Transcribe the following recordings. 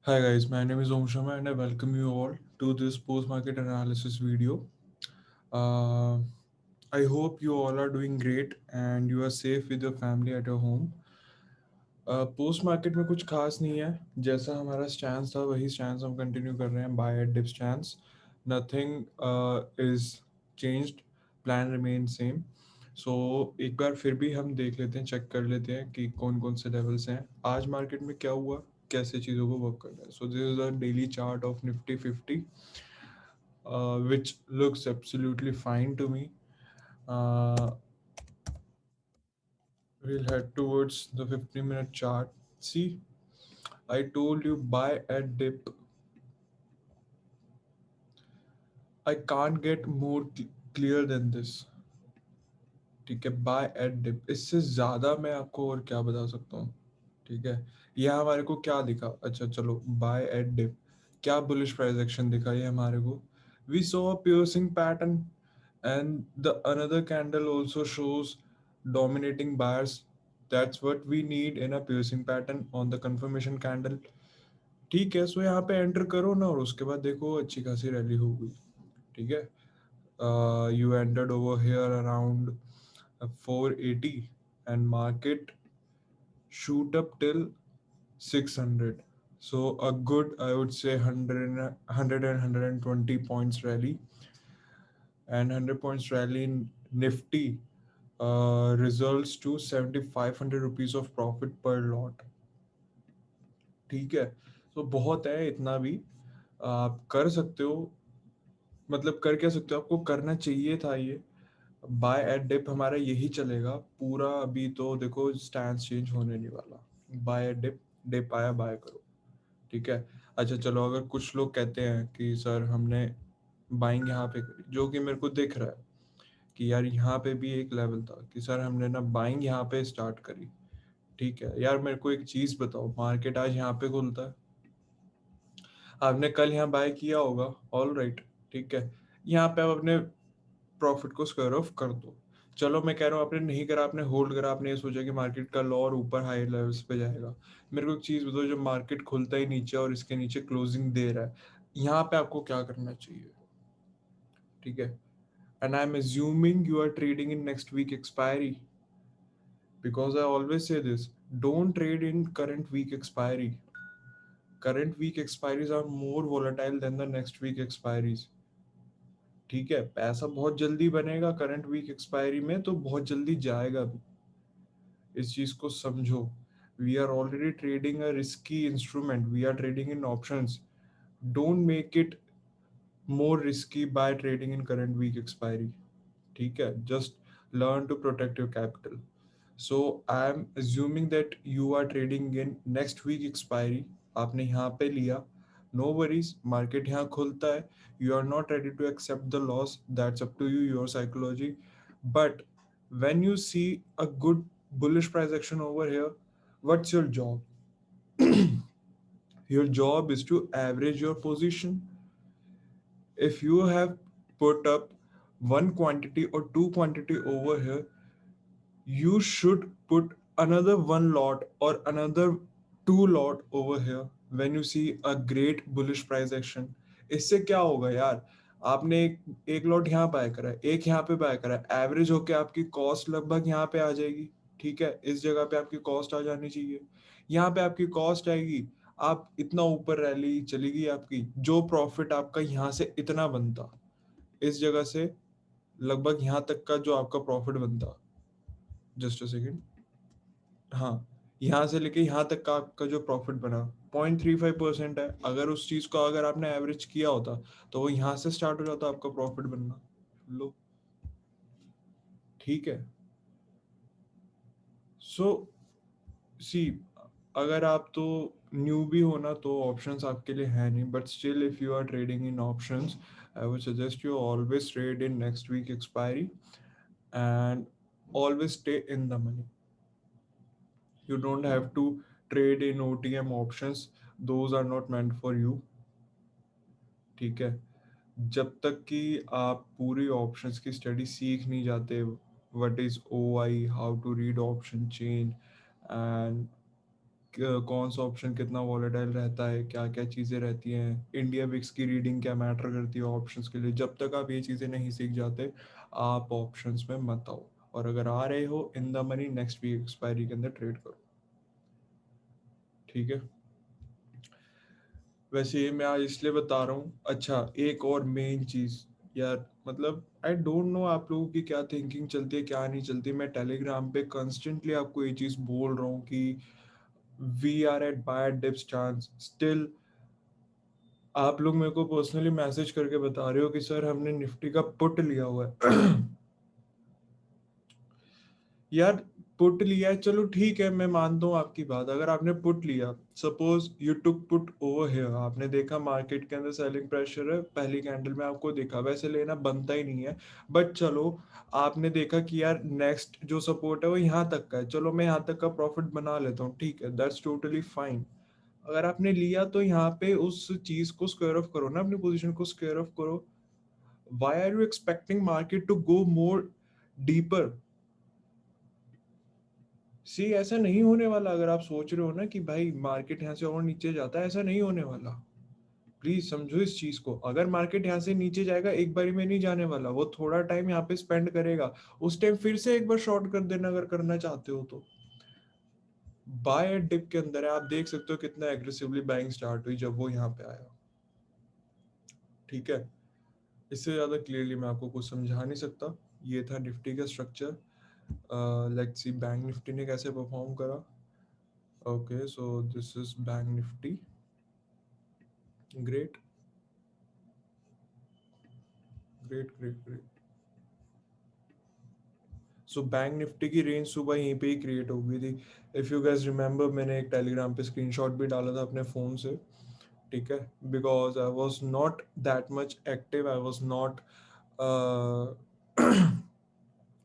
Hi guys, my name is Om Sharma and I welcome you all to this post-market analysis video. Uh, I hope you all are doing great and you are safe with your family at your home. Post market में कुछ खास नहीं है, जैसा हमारा stance था वही stance हम कंटिन्यू कर रहे हैं, buy at dip stance. Nothing is changed, plan remain same. So एक बार फिर भी हम देख लेते हैं, चेक कर लेते हैं कि कौन कौन से लेवल्स हैं, आज मार्केट में क्या हुआ, कैसे चीज़ों को वर्क करना है. So this is the daily chart of Nifty 50 which looks absolutely fine to me. Uh, we'll head towards the 50-minute chart. See, I told you buy at dip. I can't get more clear than this. ठीक है, bye at dip, इससे ज़्यादा मैं आपको और क्या बता सकता हूँ. ठीक है, यह हमारे को क्या दिखा. अच्छा चलो, बाय एट डिप क्या बुलिश प्राइस एक्शन दिखा ये हमारे को. We saw a piercing pattern and the another candle also shows dominating buyers. That's what we need in a piercing pattern on the confirmation candle. ठीक है, सो यहाँ पे enter करो ना और उसके बाद देखो अच्छी खासी रैली हो गई. ठीक है, you entered over here around 480 and market shoot up till 600. So a good, I would say 120 points rally, and 100 points rally in Nifty results to 7500 rupees of profit per lot. ठीक है, तो बहुत है, इतना भी आप कर सकते हो. मतलब कर क्या सकते हो, आपको करना चाहिए था ये. बाय एट डिप हमारा यही चलेगा पूरा. अभी तो देखो स्टैंस चेंज होने नहीं वाला. बाय एट डिप, डिप आया बाय करो. ठीक है. अच्छा चलो, अगर कुछ लोग कहते हैं कि सर हमने बाइंग यहाँ पे करी, जो कि मेरे को दिख रहा है कि यार यहाँ पे भी एक लेवल था कि सर हमने ना बाइंग यहाँ पे स्टार्ट करी. ठीक है यार, मेरे को एक चीज बताओ, मार्केट आज यहाँ पे खुलता है, आपने कल यहाँ बाय किया होगा, ऑल राइट. ठीक है, यहाँ पे आप अपने प्रॉफिट को स्क्वायर ऑफ कर दो. चलो मैं कह रहा हूँ आपने नहीं करा, आपने होल्ड करा, आपने ये सोचा कि मार्केट कल और ऊपर हाई लेवल्स पे जाएगा. मेरे को एक चीज बताओ, जब मार्केट खुलता ही नीचे और इसके नीचे क्लोजिंग दे रहा है, यहाँ पे आपको क्या करना चाहिए. ठीक है, and I am assuming you are trading in next week expiry, because I always say this: don't trade in current week expiry. Current week expiries are more volatile than the next week expiries. ठीक है, पैसा बहुत जल्दी बनेगा current week expiry में, तो बहुत जल्दी जाएगा भी. इस चीज को समझो. We are already trading a risky instrument, we are trading in options. Don't make it more risky by trading in current week expiry. ठीक है, just learn to protect your capital. So I am assuming that you are trading in next week expiry. आपने यहाँ पे लिया, no worries, market यहाँ खुलता है, you are not ready to accept the loss, that's up to you, your psychology. But when you see a good bullish price action over here, what's your job? Your job is to average your position. If you have put up one quantity or two quantity over here, you should put another one lot or another two lot over here when you see a great bullish price action. इससे क्या होगा यार, आपने एक lot यहाँ bye करा है, एक यहाँ पे बाय करा है, एवरेज होके आपकी कॉस्ट लगभग यहाँ पे आ जाएगी. ठीक है, इस जगह पे आपकी कॉस्ट आ जानी चाहिए, यहाँ पे आपकी कॉस्ट आएगी. आप इतना ऊपर रैली चलेगी आपकी, जो प्रॉफिट आपका यहाँ से इतना बनता, इस जगह से लगभग यहाँ तक का जो आपका प्रॉफिट बनता. Just a second. हाँ, यहाँ से लेके यहाँ तक का आपका जो प्रॉफिट बना 0.35% है. अगर उस चीज को अगर आपने एवरेज किया होता, तो वो यहाँ से स्टार्ट हो जाता आपका प्रॉफिट बनना. लो, ठीक है. सो सी, अगर आप तो न्यू भी हो ना, तो ऑप्शंस आपके लिए है नहीं, but still if you are trading in options, I would suggest you always trade in next week expiry and always stay in the money. You don't have to trade in OTM options, those are not meant for you. ठीक है, जब तक कि आप पूरी options की study सीख नहीं जाते, what is OI, how to read option chain, and कौन सा ऑप्शन कितना वॉलेटाइल रहता है, क्या क्या चीज़ें रहती हैं, इंडिया विक्स की रीडिंग क्या मैटर करती है ऑप्शंस के लिए। जब तक आप ये चीज़ें नहीं सीख जाते, आप ऑप्शंस में मत आओ। और अगर आ रहे हो, in the money next week expiry के अंदर ट्रेड करो। ठीक है। वैसे ये मैं आज इसलिए बता रहा हूँ। अच्छा, एक और मेन चीज़ यार, मतलब आई डोंट नो आप लोगों की क्या थिंकिंग चलती है क्या नहीं चलती। मैं टेलीग्राम पे कंस्टेंटली आपको ये चीज़ बोल रहा हूँ कि we are at buy dips chance still. आप लोग मेरे को पर्सनली मैसेज करके बता रहे हो कि सर हमने निफ्टी का पुट लिया हुआ है। यार, पुट लिया है, चलो ठीक है, मैं मानता हूँ आपकी बात। अगर आपने पुट लिया, suppose you took put over here, आपने देखा मार्केट के अंदर सेलिंग प्रेशर है, पहली कैंडल में आपको देखा, वैसे लेना बनता ही नहीं है, बट चलो आपने देखा कि यार नेक्स्ट जो सपोर्ट है वो यहाँ तक का है, चलो मैं यहाँ तक का प्रॉफिट बना लेता हूँ, ठीक है, दैट्स टोटली फाइन। अगर आपने लिया तो यहाँ पे उस चीज को स्क्वायर ऑफ करो ना, अपनी पोजीशन को स्क्वायर ऑफ करो। Why are you expecting market to go more deeper? See, ऐसा नहीं होने वाला। अगर आप सोच रहे हो ना कि भाई मार्केट यहाँ से और नीचे जाता है, ऐसा नहीं होने वाला। प्लीज समझो इस चीज को। अगर मार्केट यहाँ से नीचे जाएगा, एक बारी में नहीं जाने वाला, वो थोड़ा टाइम यहाँ पे स्पेंड करेगा। उस टाइम फिर से एक बार शॉर्ट कर देना अगर करना चाहते हो तो। बाय डिप के अंदर है, आप देख सकते हो कितना एग्रेसिवली बाइंग स्टार्ट हुई जब वो यहाँ पे आया। ठीक है। इससे ज्यादा क्लियरली मैं आपको कुछ समझा नहीं सकता। ये था निफ्टी का structure. Let's see bank Nifty ने कैसे परफॉर्म करा। Okay, so this is bank Nifty. Great, great, great, great. So bank Nifty की रेंज सुबह यहीं पे ही क्रिएट हो गई थी। इफ यू गैस रिमेंबर, मैंने एक टेलीग्राम पे स्क्रीनशॉट भी डाला था अपने फ़ोन से। ठीक है। Because I was not that much active, I was not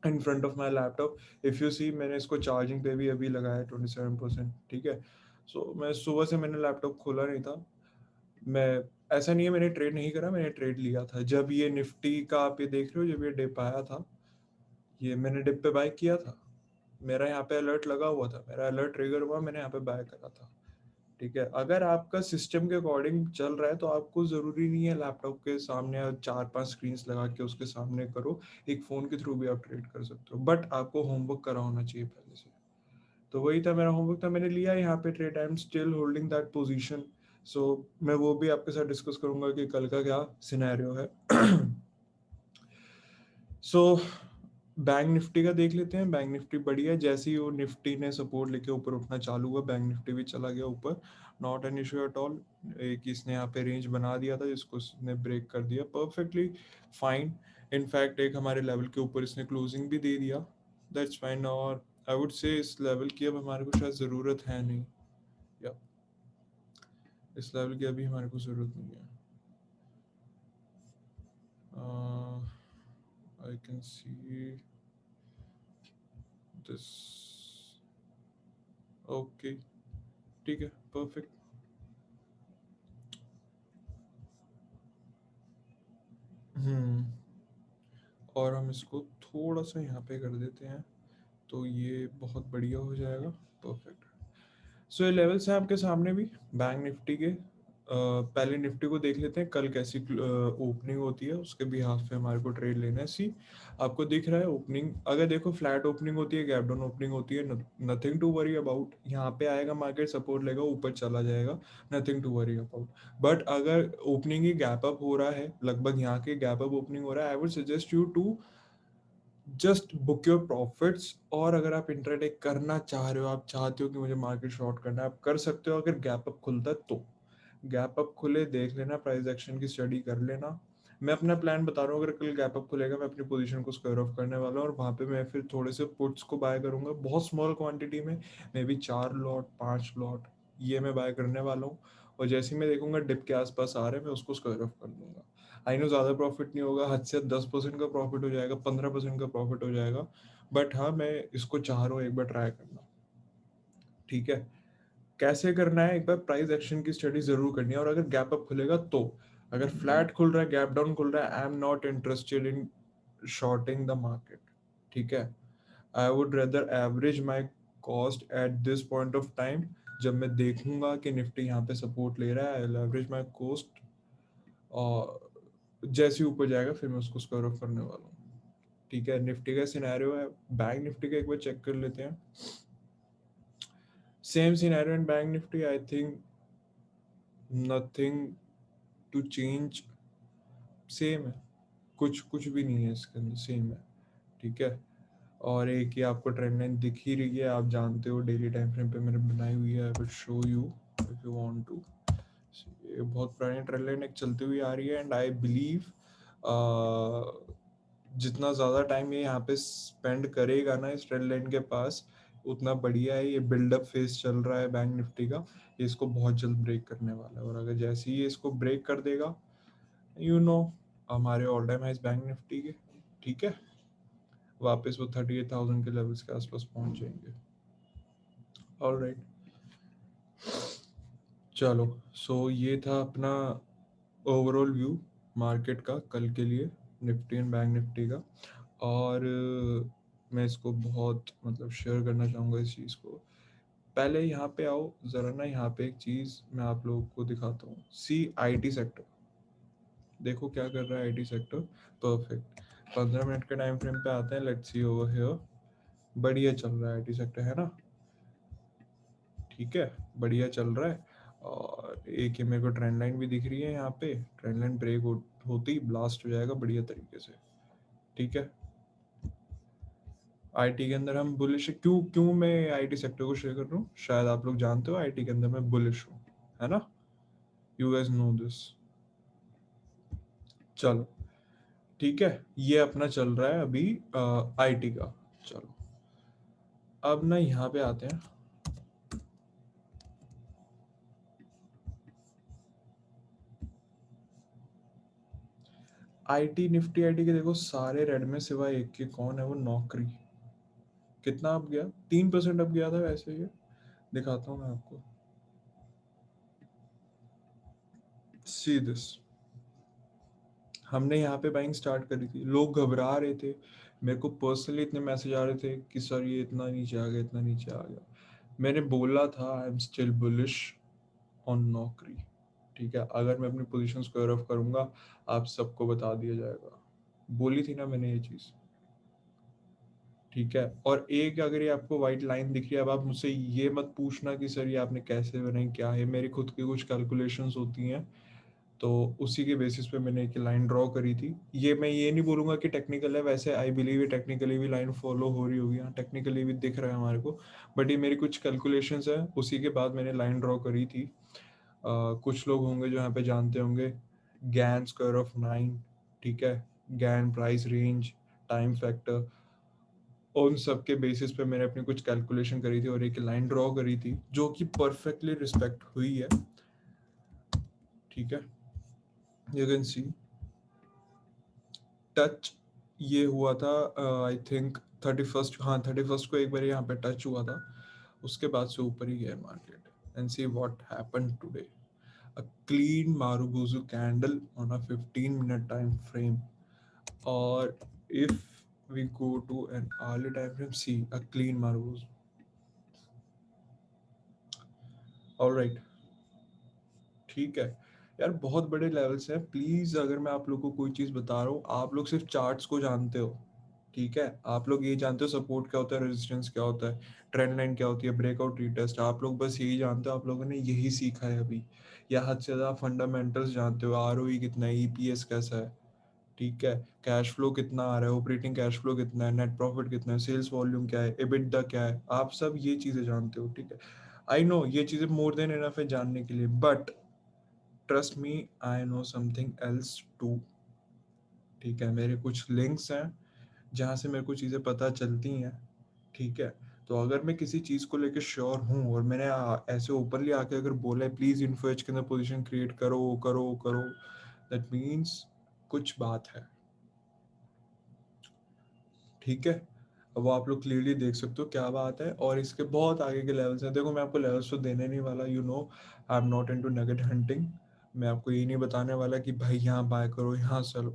in front of my laptop. If you see, मैंने इसको चार्जिंग पे भी अभी लगाया 27%। ठीक है। सो मैं सुबह से मैंने लैपटॉप खोला नहीं था। मैं, ऐसा नहीं है मैंने ट्रेड नहीं करा, मैंने ट्रेड लिया था जब ये निफ्टी का आप ये देख रहे हो, जब ये डिप आया था, ये मैंने डिप पे बाय किया था। मेरा यहाँ पे अलर्ट लगा हुआ था, मेरा अलर्ट ट्रिगर हुआ, मैंने यहाँ पे बाय करा था। ठीक है। अगर आपका सिस्टम के अकॉर्डिंग चल रहा है तो आपको जरूरी नहीं है लैपटॉप के सामने और 4-5 स्क्रीन लगा के उसके सामने करो। एक फोन के थ्रू भी आप ट्रेड कर सकते हो, बट आपको होमवर्क करा होना चाहिए पहले से। तो वही था, मेरा होमवर्क था, मैंने लिया यहाँ पे trade. I am still holding that position. So मैं वो भी आपके साथ डिस्कस करूंगा कि कल का क्या सिनेरियो है। सो बैंक निफ्टी का देख लेते हैं। बैंक निफ्टी बढ़िया है, जैसे ही वो निफ्टी ने सपोर्ट लेके ऊपर उठना चालू हुआ, बैंक निफ्टी भी चला गया ऊपर। Not an issue at all. एक इसने यहाँ पे रेंज बना दिया था जिसको इसने ब्रेक कर दिया, परफेक्टली फाइन। इनफैक्ट एक हमारे लेवल के ऊपर इसने क्लोजिंग भी दे दिया, दैट्स फाइन। और आई वुड से इस लेवल की अब हमारे को शायद ज़रूरत है नहीं, या इस लेवल की अभी हमारे को ज़रूरत नहीं है। I can see this. Okay, ठीक है, परफेक्ट। हम्म। और हम इसको थोड़ा सा यहाँ पे कर देते हैं, तो ये बहुत बढ़िया हो जाएगा। परफेक्ट। सो ये लेवल्स हैं आपके सामने भी बैंक निफ्टी के। पहले निफ्टी को देख लेते हैं कल कैसी ओपनिंग होती है, उसके भी हाफ पे हमारे को ट्रेड लेना है। सी, आपको दिख रहा है ओपनिंग, अगर देखो फ्लैट ओपनिंग होती है, गैप डाउन ओपनिंग होती है, नथिंग टू वरी अबाउट। यहाँ पे आएगा मार्केट, सपोर्ट लेगा, ऊपर चला जाएगा, nothing to worry about. But अगर ओपनिंग ही गैप अप हो रहा है, लगभग यहाँ के गैप अप ओपनिंग हो रहा है, I would suggest you to just book your profits. और अगर आप इंट्राडे करना चाह रहे हो, आप चाहते हो कि मुझे मार्केट शॉर्ट करना है, आप कर सकते हो अगर गैप अप खुलता है तो। गैप अप खुले देख लेना, प्राइस एक्शन की स्टडी कर लेना। मैं अपना प्लान बता रहा हूँ, अगर कल गैप अप खुलेगा मैं अपनी पोजीशन को स्क्वायर ऑफ करने वाला हूँ, और वहाँ पे मैं फिर थोड़े से पुट्स को बाय करूंगा बहुत स्मॉल क्वांटिटी में, मे बी 4 लॉट 5 लॉट, ये मैं बाय करने वाला हूँ। और जैसे ही मैं देखूंगा डिप के आसपास आ रहे हैं, मैं उसको स्क्वायर ऑफ कर दूंगा। आई नो ज़्यादा प्रॉफिट नहीं होगा, हद से 10% का प्रॉफिट हो जाएगा, 15% का प्रॉफिट हो जाएगा, बट हाँ मैं इसको चाह रहा हूँ एक बार ट्राई करना। ठीक है। कैसे करना है, एक बार प्राइस एक्शन की स्टडी जरूर करनी है, और अगर गैप अप खुलेगा तो। अगर फ्लैट खुल रहा है, गैप डाउन खुल रहा है, I am not interested in shorting the market. ठीक है। I would rather average my cost at this point of time जब मैं देखूंगा कि निफ्टी यहाँ पे सपोर्ट ले रहा है, लेवरेज माई कोस्ट, और जैसे ही ऊपर जाएगा फिर मैं उसको स्क्वायर ऑफ करने वाला हूँ। ठीक है, निफ्टी का सिनेरियो है, बैंक निफ्टी का एक बार चेक कर लेते हैं। Same scenario in Bank Nifty, I think nothing to change, same है, कुछ कुछ भी नहीं है इसके अंदर, सेम है। ठीक है, और एक ही आपको ट्रेंड लाइन दिख ही रही है, आप जानते हो डेली टाइम फ्रेम पे मैंने बनाई हुई है, I will show you if you want to. ये बहुत पुरानी ट्रेंड लाइन एक चलती हुई आ रही है, एंड आई बिलीव जितना ज़्यादा टाइम ये यहाँ पे स्पेंड करेगा ना इस ट्रेंड लाइन के पास, उतना बढ़िया है। ये बिल्डअप फेज चल रहा है बैंक निफ्टी का, ये इसको बहुत जल्द ब्रेक करने वाला है, और अगर जैसे ही ये इसको ब्रेक कर देगा, यू नो, हमारे all time highs Bank Nifty के, ठीक है, वापस वो 38,000 के लेवल्स के आसपास पहुंच जाएंगे। ऑलराइट, चलो, सो ये था अपना ओवरऑल व्यू मार्केट का कल के लिए, निफ्टी एंड बैंक निफ्टी का। और मैं इसको बहुत मतलब शेयर करना चाहूँगा इस चीज़ को। पहले यहाँ पे आओ ज़रा ना, यहाँ पे एक चीज़ मैं आप लोगों को दिखाता हूँ। सी आईटी सेक्टर, देखो क्या कर रहा है आईटी सेक्टर। परफेक्ट, 15 मिनट के टाइम फ्रेम पे आते हैं, लेट्स सी ओवर हियर। बढ़िया चल रहा है आईटी सेक्टर, है ना? ठीक है, बढ़िया चल रहा है। और एक ही मेरे को ट्रेंड लाइन भी दिख रही है यहाँ पे, ट्रेंड लाइन ब्रेक होती ही ब्लास्ट हो जाएगा बढ़िया तरीके से। ठीक है, आईटी के अंदर हम बुलिश, क्यों क्यों मैं आईटी सेक्टर को शेयर कर रहा हूँ, शायद आप लोग जानते हो आईटी के अंदर मैं बुलिश हूँ, है ना? You guys know this. चलो, ठीक है, ये अपना चल रहा है अभी आईटी का। चलो, अब ना यहाँ पे आते हैं। आईटी निफ्टी आईटी के देखो सारे रेड में सिवाय एक के, कौन है वो? नौकरी। कितना अप गया? 3% अप गया था वैसे, ये दिखाता हूँ मैं आपको, सी दिस। हमने यहाँ पे बाइंग स्टार्ट करी थी, लोग घबरा रहे थे, मेरे को पर्सनली इतने मैसेज आ रहे थे कि सर ये इतना नीचे आ गया, इतना नीचे आ गया। मैंने बोला था आई एम स्टिल बुलिश ऑन नौकरी। ठीक है, अगर मैं अपनी पोजीशन स्क्वायर ऑफ करूंगा, आप सबको बता दिया जाएगा, बोली थी ना मैंने ये चीज़। ठीक है, और एक अगर ये आपको व्हाइट लाइन दिख रही है, अब आप मुझसे ये मत पूछना कि सर ये आपने कैसे बनाई, क्या है, मेरी खुद की कुछ कैलकुलेशंस होती हैं, तो उसी के बेसिस पे मैंने एक लाइन ड्रॉ करी थी। ये मैं ये नहीं बोलूंगा कि टेक्निकल है, वैसे आई बिलीव ये टेक्निकली भी लाइन फॉलो हो रही होगी, हाँ टेक्निकली भी दिख रहा है हमारे को, बट ये मेरी कुछ कैलकुलेशंस है, उसी के बाद मैंने लाइन ड्रॉ करी थी। कुछ लोग होंगे जो यहाँ पे जानते होंगे गैन स्क्वायर ऑफ 9, ठीक है, Gann price range, time factor, उन सब के बेसिस पे मैंने अपनी कुछ कैलकुलेशन करी थी और एक लाइन ड्रॉ करी थी जो कि परफेक्टली रिस्पेक्ट हुई है। ठीक है, यू कैन सी टच ये हुआ था, आई थिंक 31st, हाँ 31st को एक बार यहाँ पे टच हुआ था, उसके बाद से ऊपर ही गया market. And see what happened today, a clean Marubozu candle on a 15-minute time frame, or if we go to an hourly time frame, see a clean Marubozu. All right, ठीक है यार, बहुत बड़े लेवल्स हैं, please अगर मैं आप लोग को कोई चीज बता रहा हूँ, आप लोग सिर्फ चार्ट्स को जानते हो। ठीक है, आप लोग ये जानते हो सपोर्ट क्या होता है, रेजिस्टेंस क्या होता है, ट्रेंड लाइन क्या होती है, ब्रेकआउट रीटेस्ट, आप लोग बस यही जानते हो, आप लोगों ने यही सीखा है अभी, या हद से ज्यादा फंडामेंटल्स जानते हो, आरओई कितना है, ईपीएस कैसा है, ठीक है, कैश फ्लो कितना आ रहा है, ऑपरेटिंग कैश फ्लो कितना है, नेट प्रॉफिट कितना है, सेल्स वॉल्यूम क्या है, एबिटडा क्या है, आप सब ये चीजें जानते हो। ठीक है, आई नो ये चीजें मोर देन इनफ है जानने के लिए, but trust me, I know something else too. ठीक है, मेरे कुछ लिंक्स हैं जहाँ से मेरे को चीज़ें पता चलती हैं। ठीक है, तो अगर मैं किसी चीज़ को लेकर श्योर हूँ और मैंने ऐसे ओपनली आके अगर बोला है प्लीज़ इन्फो एज के अंदर पोजीशन क्रिएट करो करो करो, दैट मीन्स कुछ बात है। ठीक है, अब वो आप लोग क्लियरली देख सकते हो क्या बात है, और इसके बहुत आगे के लेवल्स हैं। देखो मैं आपको लेवल्स तो देने नहीं वाला, you know I am not into nugget hunting. मैं आपको ये नहीं बताने वाला कि भाई यहाँ बाय करो यहाँ सेल,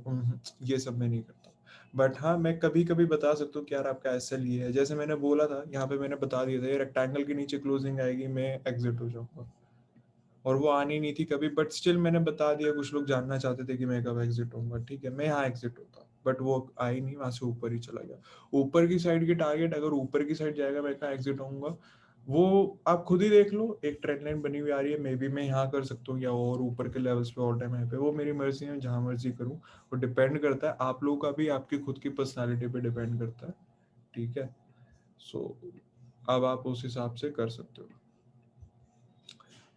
ये सब मैं नहीं करता। बट हाँ, मैं कभी कभी बता सकता हूँ कि यार आपका एस एल ये है, जैसे मैंने बोला था यहाँ पे, मैंने बता दिया था ये रेक्टेंगल के नीचे क्लोजिंग आएगी, मैं एग्जिट हो जाऊंगा, और वो आनी नहीं थी कभी, बट स्टिल मैंने बता दिया, कुछ लोग जानना चाहते थे कि मैं कब एग्जिट होऊंगा, ठीक है, मैं यहाँ एग्जिट होता, बट वो आई नहीं, वहां से ऊपर ही चला गया। ऊपर की साइड की टारगेट अगर ऊपर की साइड जाएगा, मैं कहाँ एग्जिट होऊंगा, वो आप खुद ही देख लो, एक ट्रेंड लाइन बनी हुई आ रही है, मे बी मैं यहाँ कर सकता हूँ या और ऊपर के लेवल्स पे ऑल टाइम हाई पे, वो मेरी मर्जी है, जहाँ मर्जी करूँ, वो डिपेंड करता है आप लोगों का भी, आपकी खुद की पर्सनालिटी पे डिपेंड करता है, ठीक है। सो अब आप उस हिसाब से कर सकते हो।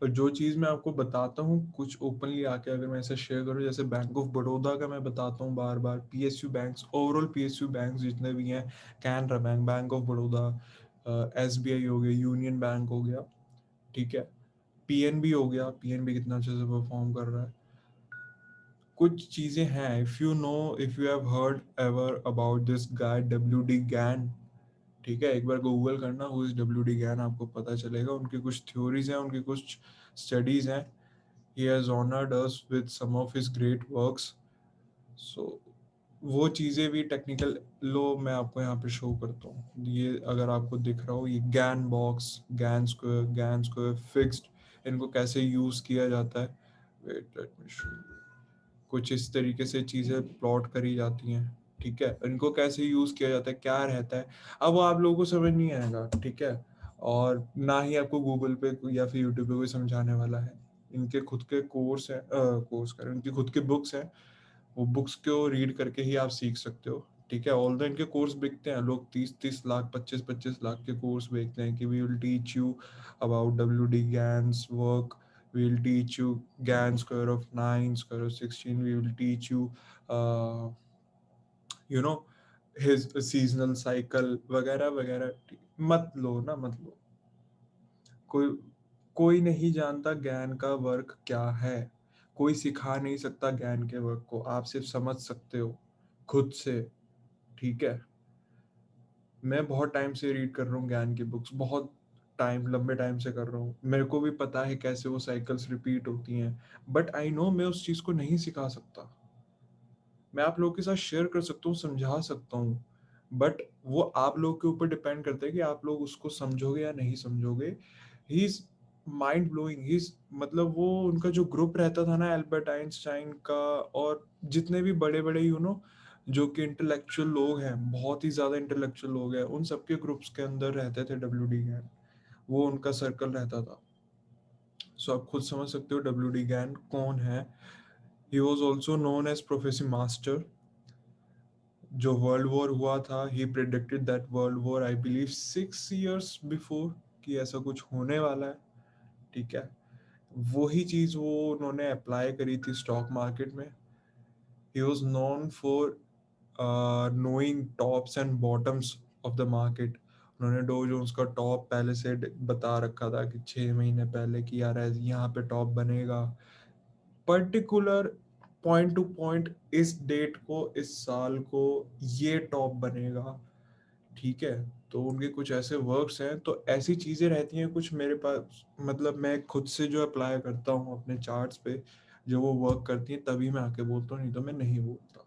और जो चीज़ मैं आपको बताता हूँ कुछ ओपनली आके, अगर मैं ऐसे शेयर करूँ, जैसे बैंक ऑफ बड़ौदा का मैं बताता हूँ बार बार, PSU banks, overall PSU banks जितने भी हैं, Canara bank, bank of Baroda, SBI हो गया, यूनियन बैंक हो गया, ठीक है, पीएनबी हो गया, पीएनबी कितना अच्छे से परफॉर्म कर रहा है। कुछ चीज़ें हैं, if you have heard ever about this guy W D Gann, ठीक है, एक बार गूगल करना who is W D Gann, आपको पता चलेगा, उनकी कुछ थ्योरीज हैं, उनकी कुछ स्टडीज हैं। He has honored us with some of his great works. So वो चीज़ें भी टेक्निकल, लो मैं आपको यहाँ पे शो करता हूँ, ये अगर आपको दिख रहा हो, ये Gann box, Gann square fixed, इनको कैसे यूज़ किया जाता है, वेट लेट मी शो, कुछ इस तरीके से चीज़ें प्लॉट करी जाती हैं, ठीक है, इनको कैसे यूज़ किया जाता है, क्या रहता है, अब वो आप लोगों को समझ नहीं आएगा, ठीक है, और ना ही आपको गूगल पे या फिर यूट्यूब पे कोई समझाने वाला है। इनके खुद के कोर्स हैं, कोर्स करें, इनकी खुद की बुक्स हैं, वो बुक्स को रीड करके ही आप सीख सकते हो, ठीक है। ऑल दो इनके कोर्स बिकते हैं, लोग 30-30 लाख, 25-25 लाख के कोर्स बेचते हैं कि we will teach you about W D Gann's work, we will teach you GAN square of 9, square of 16, we will teach you uh, you know his seasonal cycle वगैरह वगैरह, मत लो ना, मत लो, कोई कोई नहीं जानता ज्ञान का वर्क क्या है, कोई सिखा नहीं सकता ज्ञान के वर्क को, आप सिर्फ समझ सकते हो खुद से, ठीक है। मैं बहुत टाइम से रीड कर रहा हूँ ज्ञान की बुक्स, बहुत टाइम, लंबे टाइम से कर रहा हूँ, मेरे को भी पता है कैसे वो साइकिल्स रिपीट होती हैं, बट आई नो मैं उस चीज़ को नहीं सिखा सकता, मैं आप लोगों के साथ शेयर कर सकता हूँ, समझा सकता हूँ, बट वो आप लोग के ऊपर डिपेंड करता है कि आप लोग उसको समझोगे या नहीं समझोगे। He is mind blowing, he is, मतलब वो उनका जो ग्रुप रहता था ना एल्बर्ट आइंस्टाइन का, और जितने भी बड़े बड़े जो कि इंटेलेक्चुअल लोग हैं, बहुत ही ज्यादा इंटेलेक्चुअल लोग हैं, उन सबके ग्रुप्स के अंदर रहते थे डब्ल्यू डी गैन, वो उनका सर्कल रहता था। सो आप खुद समझ सकते हो डब्ल्यू डी गैन कौन है। He was also known as professor master. जो वर्ल्ड वॉर हुआ था, he predicted that world war, I believe 6 years before, कि ऐसा कुछ होने वाला है, ठीक है। वही चीज वो उन्होंने अप्लाई करी थी स्टॉक मार्केट में। He was known for knowing tops and bottoms of the market. उन्होंने डो जोन्स का टॉप पहले से बता रखा था कि 6 महीने पहले कि यार यहाँ पे टॉप बनेगा, पर्टिकुलर पॉइंट टू पॉइंट, इस डेट को, इस साल को ये टॉप बनेगा, ठीक है। तो उनके कुछ ऐसे वर्क्स हैं, तो ऐसी चीजें रहती हैं कुछ मेरे पास, मतलब मैं खुद से जो अप्लाई करता हूँ अपने चार्ट्स पे, जो वो वर्क करती हैं, तभी मैं आके बोलता हूँ, नहीं तो मैं नहीं बोलता,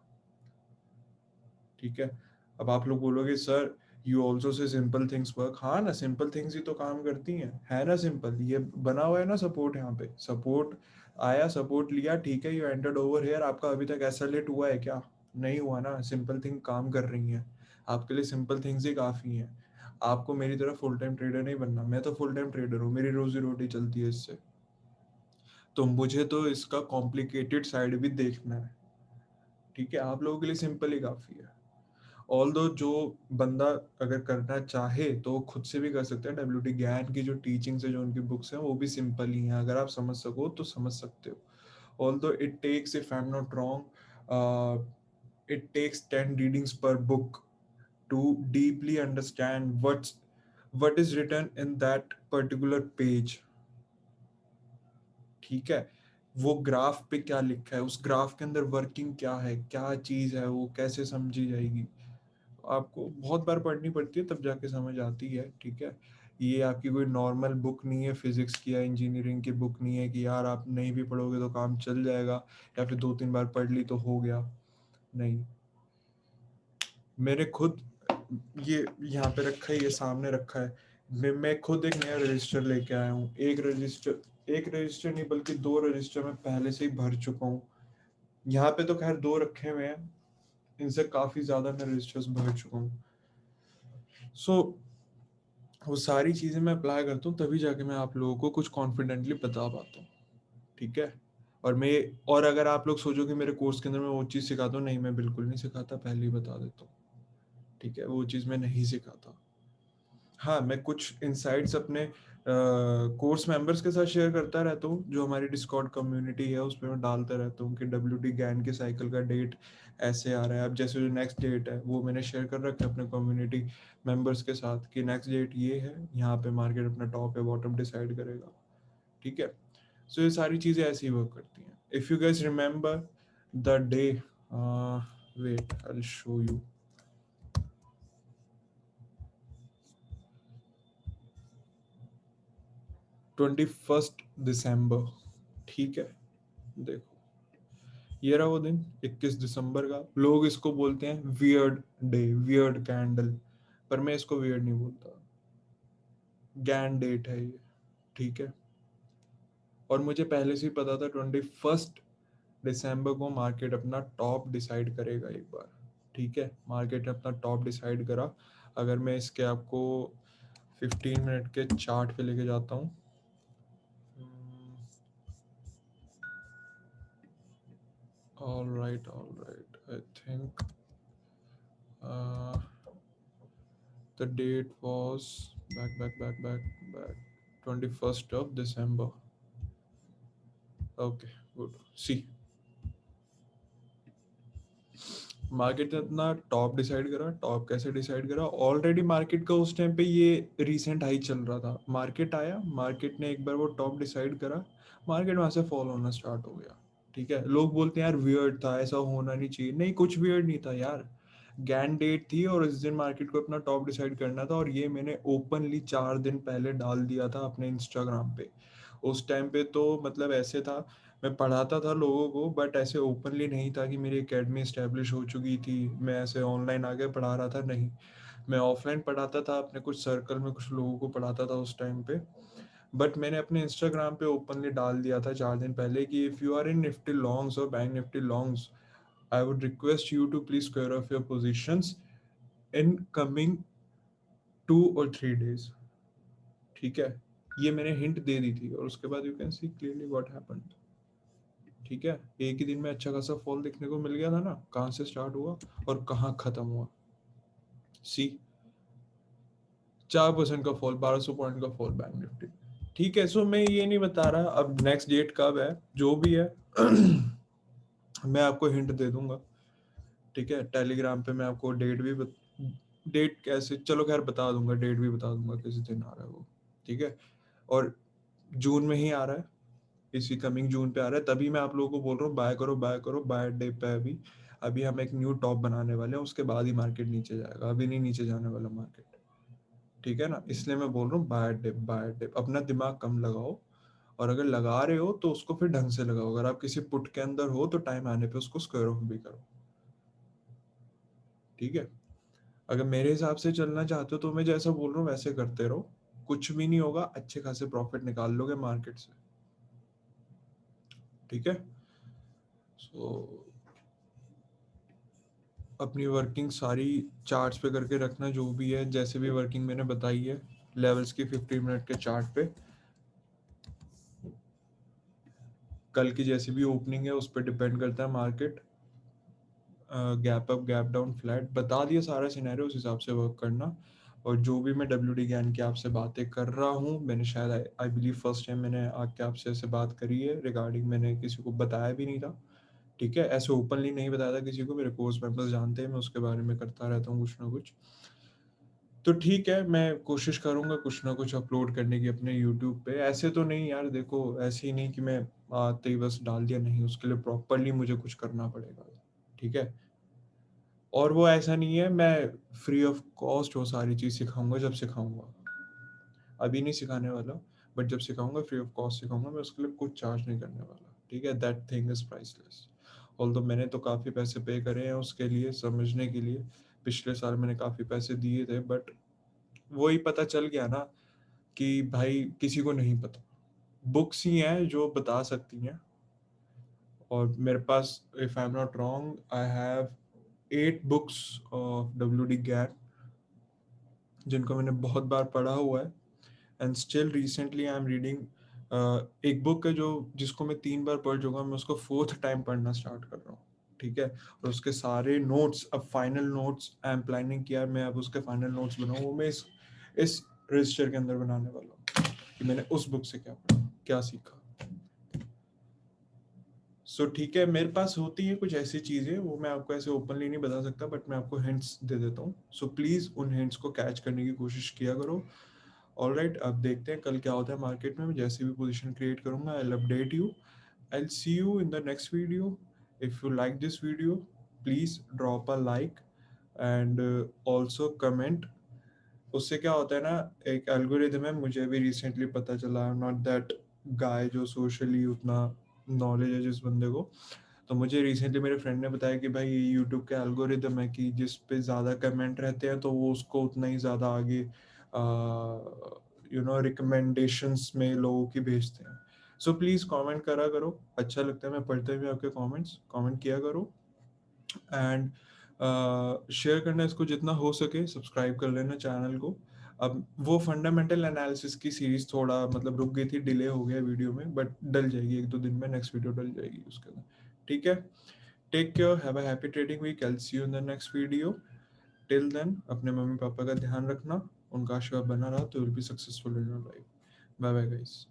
ठीक है। अब आप लोग बोलोगे sir you also say simple things work, हाँ ना, सिंपल थिंग्स ही तो काम करती हैं, है ना सिंपल, ये बना हुआ है ना सपोर्ट, यहाँ पे सपोर्ट आया, सपोर्ट लिया, ठीक है, यू एंटर्ड ओवर हेयर, आपका अभी तक ऐसा लेट हुआ है क्या? नहीं हुआ ना, सिंपल थिंग काम कर रही हैं, आपके लिए सिंपल थिंग्स ही काफ़ी हैं। आपको मेरी तरह फुल टाइम ट्रेडर नहीं बनना, मैं तो फुल टाइम ट्रेडर हूँ, मेरी रोजी रोटी चलती है इससे, तो मुझे तो इसका कॉम्प्लिकेटेड साइड भी देखना है, ठीक है। आप लोगों के लिए सिंपल ही काफ़ी है। ऑल दो जो बंदा अगर करना चाहे तो वो खुद से भी कर सकते हैं, डब्ल्यू टी ज्ञान की जो टीचिंग्स है, जो उनकी बुक्स हैं, वो भी सिंपल ही हैं, अगर आप समझ सको तो समझ सकते हो। Although it takes, if I am not wrong, it takes 10 readings per book to deeply understand what is written in that particular page, ठीक है। वो ग्राफ पे क्या लिखा है, उस ग्राफ के अंदर वर्किंग क्या है, क्या चीज है, वो कैसे समझी जाएगी, आपको बहुत बार पढ़नी पड़ती है तब जाके समझ आती है, ठीक है। ये आपकी कोई नॉर्मल बुक नहीं है, फिजिक्स की या इंजीनियरिंग की बुक नहीं है कि यार आप नहीं भी पढ़ोगे तो काम चल जाएगा, या फिर 2-3 बार पढ़ ली तो हो गया, नहीं। मेरे खुद ये यहाँ पे रखा है, ये सामने रखा है। मैं खुद एक नया रजिस्टर लेके आया हूँ। एक रजिस्टर नहीं बल्कि 2 रजिस्टर मैं पहले से ही भर चुका हूँ। यहाँ पे तो खैर 2 रखे हुए हैं, इनसे काफी ज्यादा मैं रजिस्टर्स भर चुका हूँ। सो वो सारी चीजें मैं अप्लाई करता हूँ, तभी जाके मैं आप लोगों को कुछ कॉन्फिडेंटली बता पाता हूँ। ठीक है। और अगर आप लोग सोचो कि मेरे कोर्स के अंदर मैं वो चीज़ सिखाता हूँ, नहीं, मैं बिल्कुल नहीं सिखाता, पहले ही बता देता हूँ। ठीक है, वो चीज़ मैं नहीं सिखाता। हाँ, मैं कुछ इनसाइट्स अपने कोर्स मेंबर्स के साथ शेयर करता रहता हूँ, जो हमारी डिस्कॉर्ड कम्युनिटी है उस पर मैं डालता रहता हूँ कि WD गैन के साइकिल का डेट ऐसे आ रहा है। अब जैसे जो नेक्स्ट डेट है वो मैंने शेयर कर रखा है अपने कम्युनिटी मेंबर्स के साथ कि नेक्स्ट डेट ये है, यहाँ पे मार्केट अपना टॉप या बॉटम डिसाइड करेगा। ठीक है। सो ये सारी चीज़ें ऐसे ही वर्क करती हैं। If you guys remember the day, wait I will show you. 21 दिसंबर। ठीक है, देखो ये रहा वो दिन, 21 दिसंबर का। लोग इसको बोलते हैं वियर्ड डे, वियर्ड कैंडल, पर मैं इसको वियर्ड नहीं बोलता। गैन डेट है ये। ठीक है। और मुझे पहले से ही पता था 21 दिसंबर को मार्केट अपना टॉप डिसाइड करेगा एक बार। ठीक है, मार्केट ने अपना टॉप डिसाइड करा। अगर मैं इसके आपको 15 मिनट के चार्ट पे लेके जाता हूँ, all right I think the date was back 21st of December. Okay, good. See, market ने अपना टॉप डिसाइड करा। टॉप कैसे डिसाइड करा? ऑलरेडी मार्केट का उस टाइम पे ये रीसेंट हाई चल रहा था। मार्केट आया, मार्केट ने एक बार वो टॉप डिसाइड करा, मार्केट वहां से फॉल होना स्टार्ट हो गया। ठीक है, लोग बोलते हैं यार वियर्ड था, ऐसा होना नहीं चाहिए। नहीं, कुछ वियर्ड नहीं था यार। गैन डेट थी और इस दिन मार्केट को अपना टॉप डिसाइड करना था, और ये मैंने ओपनली 4 दिन पहले डाल दिया था अपने इंस्टाग्राम पे। उस टाइम पे तो मतलब ऐसे था, मैं पढ़ाता था लोगों को, बट ऐसे ओपनली नहीं था कि मेरी एकेडमी इस्टेब्लिश हो चुकी थी, मैं ऐसे ऑनलाइन आके पढ़ा रहा था। नहीं, मैं ऑफलाइन पढ़ाता था, अपने कुछ सर्कल में कुछ लोगों को पढ़ाता था उस टाइम पे। बट मैंने अपने इंस्टाग्राम पे ओपनली डाल दिया था 4 दिन पहले कि if you are in Nifty longs और bank Nifty longs, I would request you to please square off your positions in coming 2 और 3 डेज। ठीक है, ये मैंने हिंट दे दी थी, और उसके बाद you can see clearly what happened. ठीक है, एक ही दिन में अच्छा खासा फॉल देखने को मिल गया था ना, कहाँ से स्टार्ट हुआ और कहाँ खत्म हुआ। सी, 4% का फॉल, 1200 पॉइंट का फॉल बैंक निफ्टी। ठीक है, सो मैं ये नहीं बता रहा अब नेक्स्ट डेट कब है, जो भी है मैं आपको हिंट दे दूंगा। ठीक है, टेलीग्राम पे मैं आपको डेट कैसे, चलो खैर बता दूंगा, डेट भी बता दूंगा किस दिन आ रहा है वो। ठीक है, और जून में ही आ रहा है, इसी कमिंग जून पे आ रहा है। तभी मैं आप लोगों को बोल रहा हूँ बाय करो बाय करो, बाय डे पे। अभी अभी हम एक न्यू टॉप बनाने वाले हैं, उसके बाद ही मार्केट नीचे जाएगा, अभी नहीं नीचे जाने वाला मार्केट। ठीक है ना, इसलिए मैं बोल रहा हूँ बाय डे बाय डे। अपना दिमाग कम लगाओ, और अगर लगा रहे हो तो उसको फिर ढंग से लगाओ। अगर आप किसी पुट के अंदर हो तो टाइम आने पे उसको स्क्वायर ऑफ भी करो। ठीक है, अगर मेरे हिसाब से चलना चाहते हो तो मैं जैसा बोल रहा हूँ वैसे करते रहो, कुछ भी नहीं होगा, अच्छे खासे प्रॉफिट निकाल लोगे मार्केट से। ठीक है, सो अपनी वर्किंग सारी चार्ट्स पे करके रखना, जो भी है जैसे भी वर्किंग मैंने बताई है लेवल्स की 15 मिनट के चार्ट पे। कल की जैसी भी ओपनिंग है उस पर डिपेंड करता है market. Gap up gap down flat बता दिया सारा सिनेरियो, उस हिसाब से वर्क करना। और जो भी मैं WD ज्ञान की आपसे बातें कर रहा हूँ, मैंने शायद आई बिलीव फर्स्ट टाइम मैंने आके आपसे ऐसे बात करी है रिगार्डिंग, मैंने किसी को बताया भी नहीं था। ठीक है, ऐसे ओपनली नहीं बताया था किसी को, मेरे कोर्स मेंबर्स जानते हैं मैं उसके बारे में करता रहता हूँ कुछ ना कुछ। तो ठीक है, मैं कोशिश करूंगा कुछ ना कुछ अपलोड करने की अपने यूट्यूब पे। ऐसे तो नहीं यार, देखो ऐसे ही नहीं कि मैं आते ही बस डाल दिया, नहीं, उसके लिए प्रॉपरली मुझे कुछ करना पड़ेगा। ठीक है, और वो ऐसा नहीं है मैं फ्री ऑफ कॉस्ट वो सारी चीज़ सिखाऊंगा जब सिखाऊंगा, अभी नहीं सिखाने वाला। बट जब सिखाऊंगा फ्री ऑफ कॉस्ट सिखाऊंगा, मैं उसके लिए कुछ चार्ज नहीं करने वाला। ठीक है, that thing is priceless. Although मैंने तो काफ़ी पैसे पे करे हैं उसके लिए, समझने के लिए। पिछले साल मैंने काफ़ी पैसे दिए थे, बट वही पता चल गया ना कि भाई किसी को नहीं पता, बुक्स ही हैं जो बता सकती हैं। और मेरे पास, if I am not wrong, I have 8 books of WD Gann, जिनको मैंने बहुत बार पढ़ा हुआ है। And still recently I am reading एक बुक है जो जिसको मैं 3 बार पढ़ चुका हूँ, मैं उसको 4th टाइम पढ़ना स्टार्ट कर रहा हूँ। ठीक है, और उसके सारे नोट्स, अब final notes I am planning किया मैं अब उसके फाइनल नोट्स बनाऊँ, वो मैं इस रजिस्टर के अंदर बनाने वाला हूँ कि मैंने उस बुक से क्या पढ़ा, क्या सीखा। सो ठीक है, मेरे पास होती है कुछ ऐसी चीज़ें, वो मैं आपको ऐसे ओपनली नहीं बता सकता, बट मैं आपको हिंट्स दे देता हूँ। सो प्लीज़ उन हिंट्स को कैच करने की कोशिश किया करो। ऑल राइट, अब देखते हैं कल क्या होता है मार्केट में। मैं जैसे भी पोजीशन क्रिएट करूंगा, I will update you. I will see you in the next video. If you like this video, please drop a like and also comment. उससे क्या होता है ना, एक एल्गोरिदम है, मुझे भी रिसेंटली पता चला, आई एम नॉट दैट गाय जो सोशली उतना नॉलेज है जिस बंदे को। तो मुझे रिसेंटली मेरे फ्रेंड ने बताया कि भाई ये यूट्यूब का एल्गोरिदम है कि जिस पे ज़्यादा कमेंट रहते हैं तो वो उसको उतना ही ज़्यादा आगे रिकमेंडेशंस में लोगों की भेजते हैं। सो प्लीज़ कमेंट करा करो, अच्छा लगता है, मैं पढ़ते हुए आपके कमेंट्स, कमेंट किया करो। एंड शेयर करना इसको जितना हो सके, सब्सक्राइब कर लेना चैनल को। अब वो फंडामेंटल एनालिसिस की सीरीज थोड़ा मतलब रुक गई थी, डिले हो गया वीडियो में, बट डल जाएगी 1-2 दिन में, नेक्स्ट वीडियो डल जाएगी उसके अंदर। ठीक है, take care, have a happy trading week, I will see you in the next video. Till then अपने मम्मी पापा का ध्यान रखना, उनका आशीर्वाद बना रहा तो will be successful in your life. Bye bye guys.